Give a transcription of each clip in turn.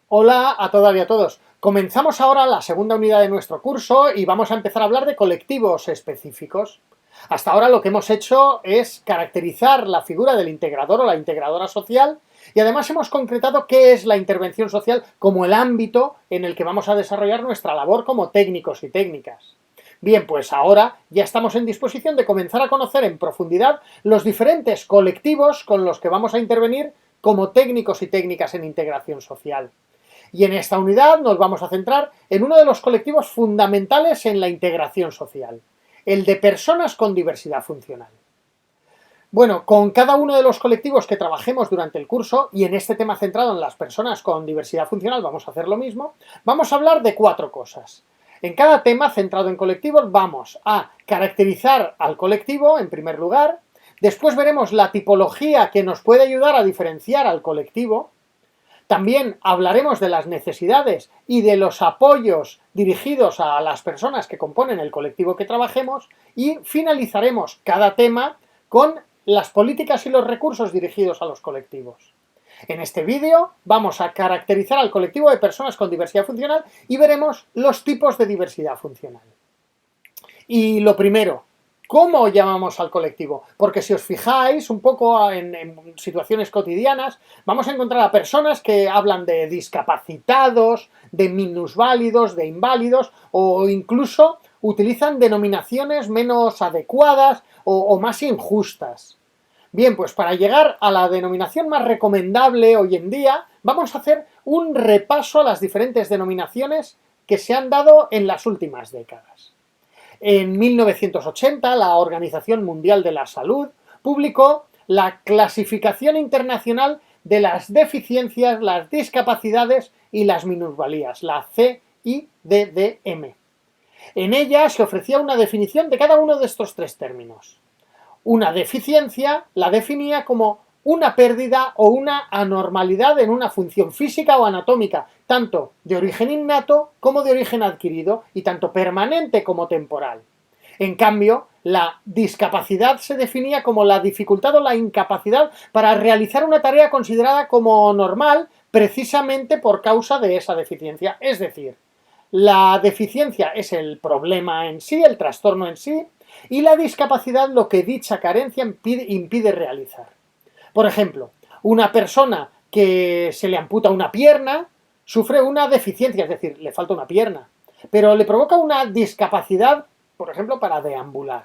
Hola a todas y a todos. Comenzamos ahora la segunda unidad de nuestro curso y vamos a empezar a hablar de colectivos específicos. Hasta ahora lo que hemos hecho es caracterizar la figura del integrador o la integradora social y además hemos concretado qué es la intervención social como el ámbito en el que vamos a desarrollar nuestra labor como técnicos y técnicas. Bien, pues ahora ya estamos en disposición de comenzar a conocer en profundidad los diferentes colectivos con los que vamos a intervenir como técnicos y técnicas en integración social. Y en esta unidad nos vamos a centrar en uno de los colectivos fundamentales en la integración social, el de personas con diversidad funcional. Bueno, con cada uno de los colectivos que trabajemos durante el curso, y en este tema centrado en las personas con diversidad funcional vamos a hacer lo mismo, vamos a hablar de 4 cosas. En cada tema centrado en colectivos vamos a caracterizar al colectivo, en primer lugar, después veremos la tipología que nos puede ayudar a diferenciar al colectivo. También hablaremos de las necesidades y de los apoyos dirigidos a las personas que componen el colectivo que trabajemos y finalizaremos cada tema con las políticas y los recursos dirigidos a los colectivos. En este vídeo vamos a caracterizar al colectivo de personas con diversidad funcional y veremos los tipos de diversidad funcional. Y lo primero, ¿cómo llamamos al colectivo? Porque si os fijáis un poco en situaciones cotidianas, vamos a encontrar a personas que hablan de discapacitados, de minusválidos, de inválidos, o incluso utilizan denominaciones menos adecuadas o más injustas. Bien, pues para llegar a la denominación más recomendable hoy en día, vamos a hacer un repaso a las diferentes denominaciones que se han dado en las últimas décadas. En 1980, la Organización Mundial de la Salud publicó la Clasificación Internacional de las Deficiencias, las Discapacidades y las Minusvalías, la CIDDM. En ella se ofrecía una definición de cada uno de estos 3 términos. Una deficiencia la definía como una pérdida o una anormalidad en una función física o anatómica, tanto de origen innato como de origen adquirido, y tanto permanente como temporal. En cambio, la discapacidad se definía como la dificultad o la incapacidad para realizar una tarea considerada como normal precisamente por causa de esa deficiencia. Es decir, la deficiencia es el problema en sí, el trastorno en sí, y la discapacidad lo que dicha carencia impide realizar. Por ejemplo, una persona que se le amputa una pierna sufre una deficiencia, es decir, le falta una pierna, pero le provoca una discapacidad, por ejemplo, para deambular.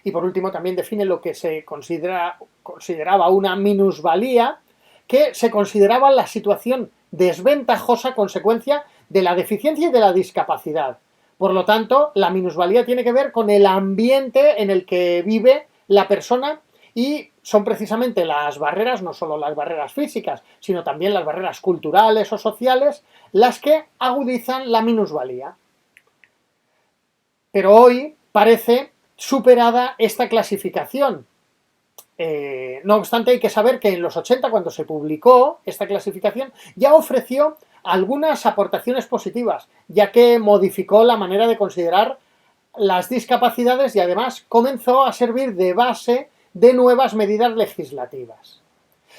Y por último también define lo que se consideraba una minusvalía, que se consideraba la situación desventajosa consecuencia de la deficiencia y de la discapacidad. Por lo tanto, la minusvalía tiene que ver con el ambiente en el que vive la persona y son precisamente las barreras, no solo las barreras físicas, sino también las barreras culturales o sociales, las que agudizan la minusvalía. Pero hoy parece superada esta clasificación. No obstante, hay que saber que en los 80, cuando se publicó esta clasificación, ya ofreció algunas aportaciones positivas, ya que modificó la manera de considerar las discapacidades y además comenzó a servir de base de nuevas medidas legislativas.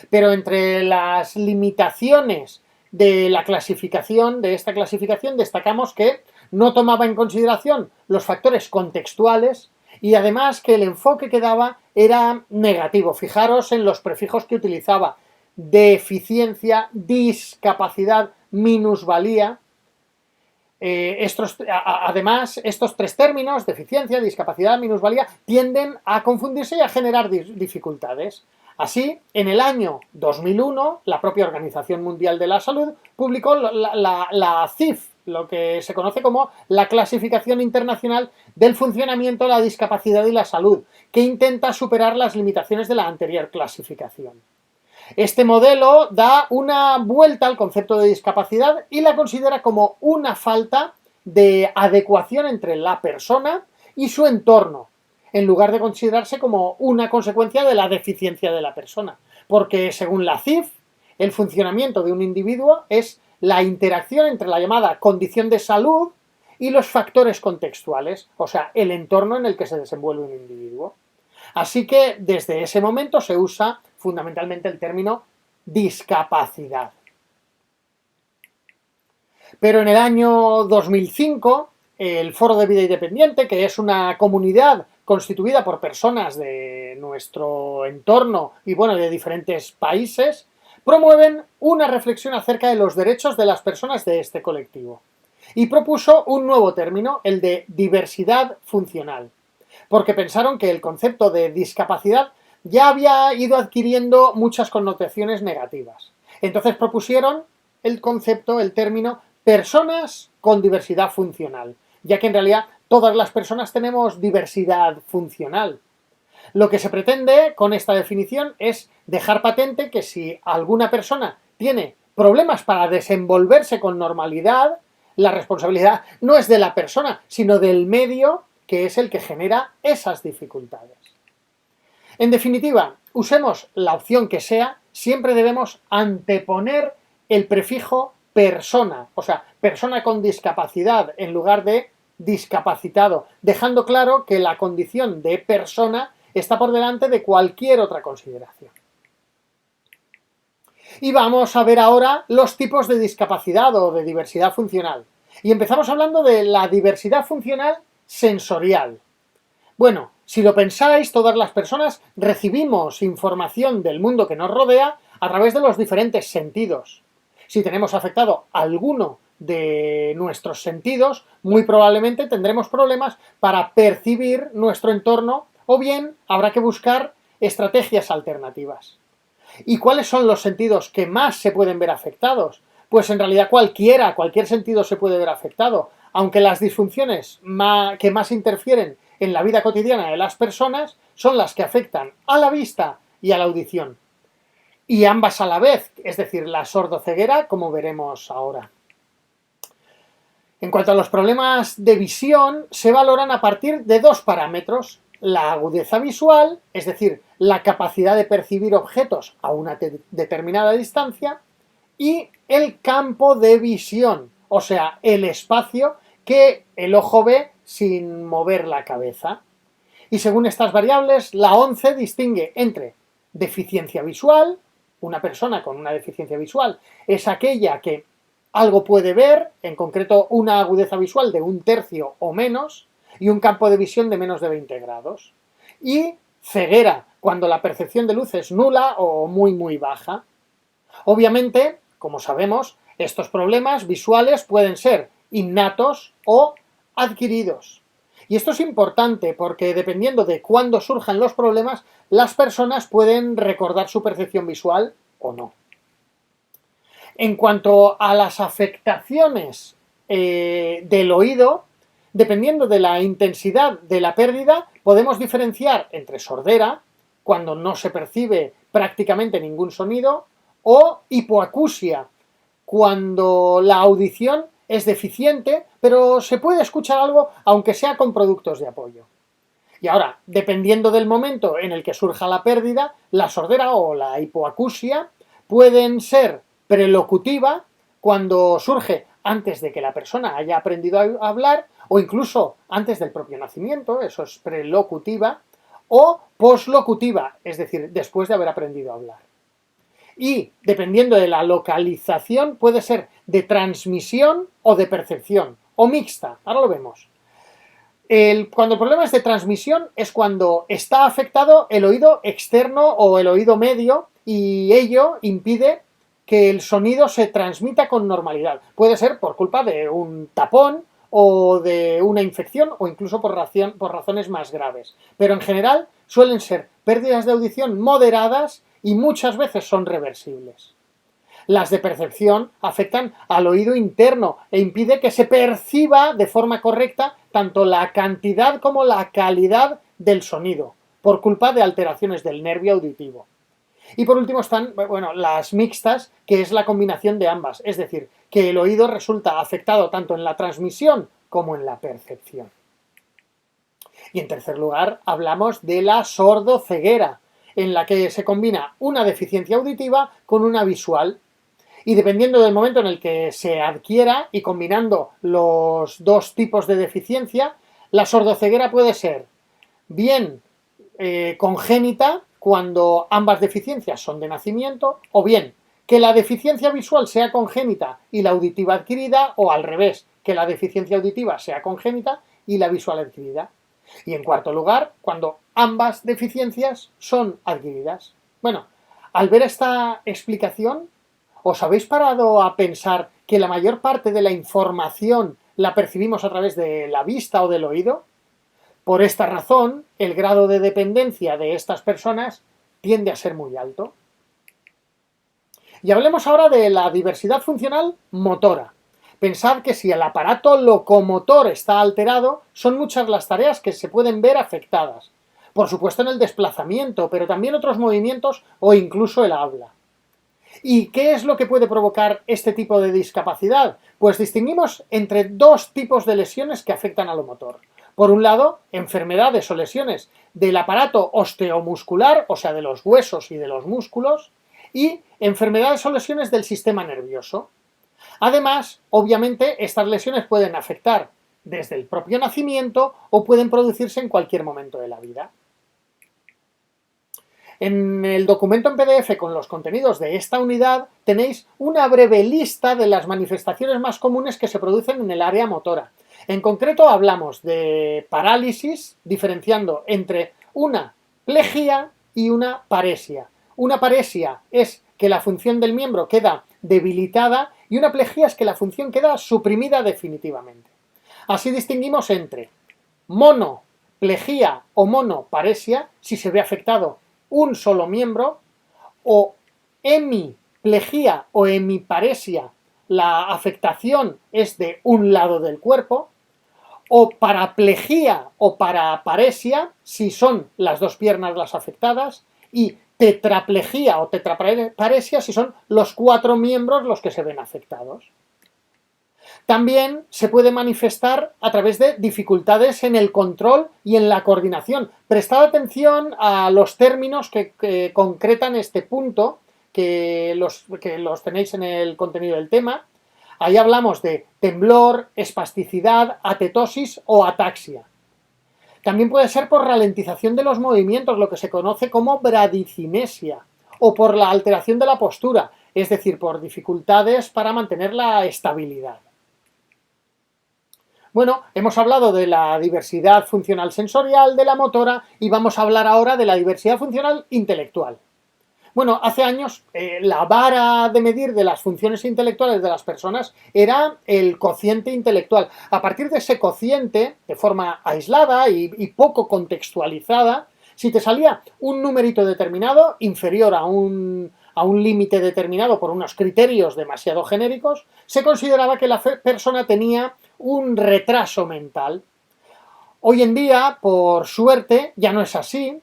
Pero entre las limitaciones de la clasificación, de esta clasificación, destacamos que no tomaba en consideración los factores contextuales y además que el enfoque que daba era negativo. Fijaros en los prefijos que utilizaba: deficiencia, discapacidad, minusvalía. Además, estos 3 términos, deficiencia, discapacidad, minusvalía, tienden a confundirse y a generar dificultades. Así, en el año 2001, la propia Organización Mundial de la Salud publicó la CIF, lo que se conoce como la Clasificación Internacional del Funcionamiento de la Discapacidad y la Salud, que intenta superar las limitaciones de la anterior clasificación. Este modelo da una vuelta al concepto de discapacidad y la considera como una falta de adecuación entre la persona y su entorno, en lugar de considerarse como una consecuencia de la deficiencia de la persona. Porque, según la CIF, el funcionamiento de un individuo es la interacción entre la llamada condición de salud y los factores contextuales, o sea, el entorno en el que se desenvuelve un individuo. Así que desde ese momento se usa fundamentalmente el término discapacidad. Pero en el año 2005, el Foro de Vida Independiente, que es una comunidad constituida por personas de nuestro entorno y bueno, de diferentes países, promueven una reflexión acerca de los derechos de las personas de este colectivo. Y propuso un nuevo término, el de diversidad funcional, porque pensaron que el concepto de discapacidad ya había ido adquiriendo muchas connotaciones negativas. Entonces propusieron el concepto, el término, personas con diversidad funcional, ya que en realidad todas las personas tenemos diversidad funcional. Lo que se pretende con esta definición es dejar patente que si alguna persona tiene problemas para desenvolverse con normalidad, la responsabilidad no es de la persona, sino del medio, que es el que genera esas dificultades. En definitiva, usemos la opción que sea, siempre debemos anteponer el prefijo persona, o sea, persona con discapacidad en lugar de discapacitado, dejando claro que la condición de persona está por delante de cualquier otra consideración. Y vamos a ver ahora los tipos de discapacidad o de diversidad funcional. Y empezamos hablando de la diversidad funcional sensorial. Bueno, si lo pensáis, todas las personas recibimos información del mundo que nos rodea a través de los diferentes sentidos. Si tenemos afectado alguno de nuestros sentidos, muy probablemente tendremos problemas para percibir nuestro entorno o bien habrá que buscar estrategias alternativas. ¿Y cuáles son los sentidos que más se pueden ver afectados? Pues en realidad cualquier sentido se puede ver afectado, aunque las disfunciones que más interfieren en la vida cotidiana de las personas son las que afectan a la vista y a la audición. Y ambas a la vez, es decir, la sordoceguera, como veremos ahora. En cuanto a los problemas de visión, se valoran a partir de dos parámetros: la agudeza visual, es decir, la capacidad de percibir objetos a una determinada distancia, y el campo de visión, o sea, el espacio que el ojo ve sin mover la cabeza. Y según estas variables, la ONCE distingue entre deficiencia visual. Una persona con una deficiencia visual es aquella que algo puede ver, en concreto una agudeza visual de 1/3 o menos, y un campo de visión de menos de 20 grados. Y ceguera, cuando la percepción de luz es nula o muy baja. Obviamente, como sabemos, estos problemas visuales pueden ser innatos o adquiridos. Y esto es importante porque dependiendo de cuándo surjan los problemas, las personas pueden recordar su percepción visual o no. En cuanto a las afectaciones del oído, dependiendo de la intensidad de la pérdida, podemos diferenciar entre sordera, cuando no se percibe prácticamente ningún sonido, o hipoacusia, cuando la audición es deficiente, pero se puede escuchar algo aunque sea con productos de apoyo. Y ahora, dependiendo del momento en el que surja la pérdida, la sordera o la hipoacusia pueden ser prelocutiva, cuando surge antes de que la persona haya aprendido a hablar, o incluso antes del propio nacimiento, eso es prelocutiva, o poslocutiva, es decir, después de haber aprendido a hablar. Y, dependiendo de la localización, puede ser de transmisión o de percepción, o mixta. Ahora lo vemos. Cuando el problema es de transmisión es cuando está afectado el oído externo o el oído medio y ello impide que el sonido se transmita con normalidad. Puede ser por culpa de un tapón o de una infección o incluso por razones más graves. Pero en general suelen ser pérdidas de audición moderadas y muchas veces son reversibles. Las de percepción afectan al oído interno e impide que se perciba de forma correcta tanto la cantidad como la calidad del sonido, por culpa de alteraciones del nervio auditivo. Y por último están, las mixtas, que es la combinación de ambas, es decir, que el oído resulta afectado tanto en la transmisión como en la percepción. Y en tercer lugar, hablamos de la sordoceguera, en la que se combina una deficiencia auditiva con una visual. Y dependiendo del momento en el que se adquiera y combinando los dos tipos de deficiencia, la sordoceguera puede ser bien congénita, cuando ambas deficiencias son de nacimiento, o bien que la deficiencia visual sea congénita y la auditiva adquirida, o al revés, que la deficiencia auditiva sea congénita y la visual adquirida. Y en cuarto lugar, cuando ambas deficiencias son adquiridas. Bueno, al ver esta explicación, ¿os habéis parado a pensar que la mayor parte de la información la percibimos a través de la vista o del oído? Por esta razón, el grado de dependencia de estas personas tiende a ser muy alto. Y hablemos ahora de la diversidad funcional motora. Pensad que si el aparato locomotor está alterado, son muchas las tareas que se pueden ver afectadas. Por supuesto en el desplazamiento, pero también otros movimientos o incluso el habla. ¿Y qué es lo que puede provocar este tipo de discapacidad? Pues distinguimos entre dos tipos de lesiones que afectan a lo motor. Por un lado, enfermedades o lesiones del aparato osteomuscular, o sea, de los huesos y de los músculos, y enfermedades o lesiones del sistema nervioso. Además, obviamente, estas lesiones pueden afectar desde el propio nacimiento o pueden producirse en cualquier momento de la vida. En el documento en PDF con los contenidos de esta unidad tenéis una breve lista de las manifestaciones más comunes que se producen en el área motora. En concreto hablamos de parálisis, diferenciando entre una plejía y una paresia. Una paresia es que la función del miembro queda debilitada y una plejía es que la función queda suprimida definitivamente. Así distinguimos entre monoplejía o monoparesia, si se ve afectado un solo miembro, o hemiplejía o hemiparesia, la afectación es de un lado del cuerpo, o paraplejía o paraparesia, si son las dos piernas las afectadas, y tetraplejía o tetraparesia, si son los 4 miembros los que se ven afectados. También se puede manifestar a través de dificultades en el control y en la coordinación. Prestad atención a los términos que concretan este punto, que los tenéis en el contenido del tema. Ahí hablamos de temblor, espasticidad, atetosis o ataxia. También puede ser por ralentización de los movimientos, lo que se conoce como bradicinesia, o por la alteración de la postura, es decir, por dificultades para mantener la estabilidad. Bueno, hemos hablado de la diversidad funcional sensorial, de la motora, y vamos a hablar ahora de la diversidad funcional intelectual. Bueno, hace años la vara de medir de las funciones intelectuales de las personas era el cociente intelectual. A partir de ese cociente, de forma aislada y poco contextualizada, si te salía un numerito determinado, inferior a un límite determinado por unos criterios demasiado genéricos, se consideraba que la persona tenía un retraso mental. Hoy en día, por suerte, ya no es así.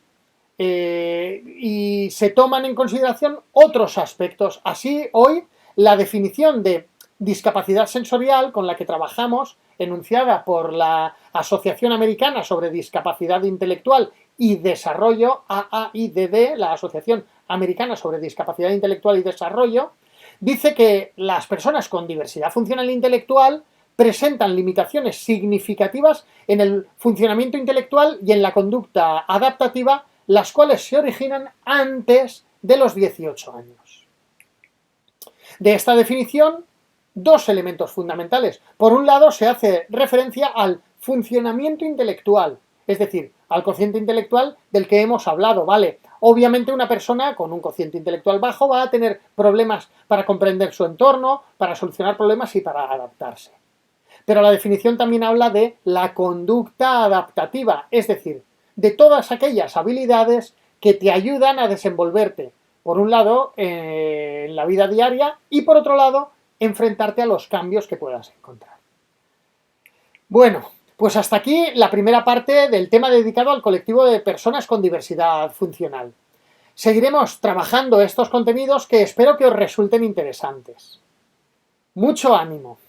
Y se toman en consideración otros aspectos. Así, hoy, la definición de discapacidad sensorial con la que trabajamos, enunciada por la Asociación Americana sobre Discapacidad Intelectual y Desarrollo, AAIDD, la Asociación Americana sobre Discapacidad Intelectual y Desarrollo, dice que las personas con diversidad funcional intelectual presentan limitaciones significativas en el funcionamiento intelectual y en la conducta adaptativa, las cuales se originan antes de los 18 años. De esta definición, dos elementos fundamentales. Por un lado, se hace referencia al funcionamiento intelectual, es decir, al cociente intelectual del que hemos hablado, ¿vale? Obviamente una persona con un cociente intelectual bajo va a tener problemas para comprender su entorno, para solucionar problemas y para adaptarse. Pero la definición también habla de la conducta adaptativa, es decir, de todas aquellas habilidades que te ayudan a desenvolverte, por un lado, en la vida diaria y por otro lado, enfrentarte a los cambios que puedas encontrar. Bueno, pues hasta aquí la primera parte del tema dedicado al colectivo de personas con diversidad funcional. Seguiremos trabajando estos contenidos que espero que os resulten interesantes. ¡Mucho ánimo!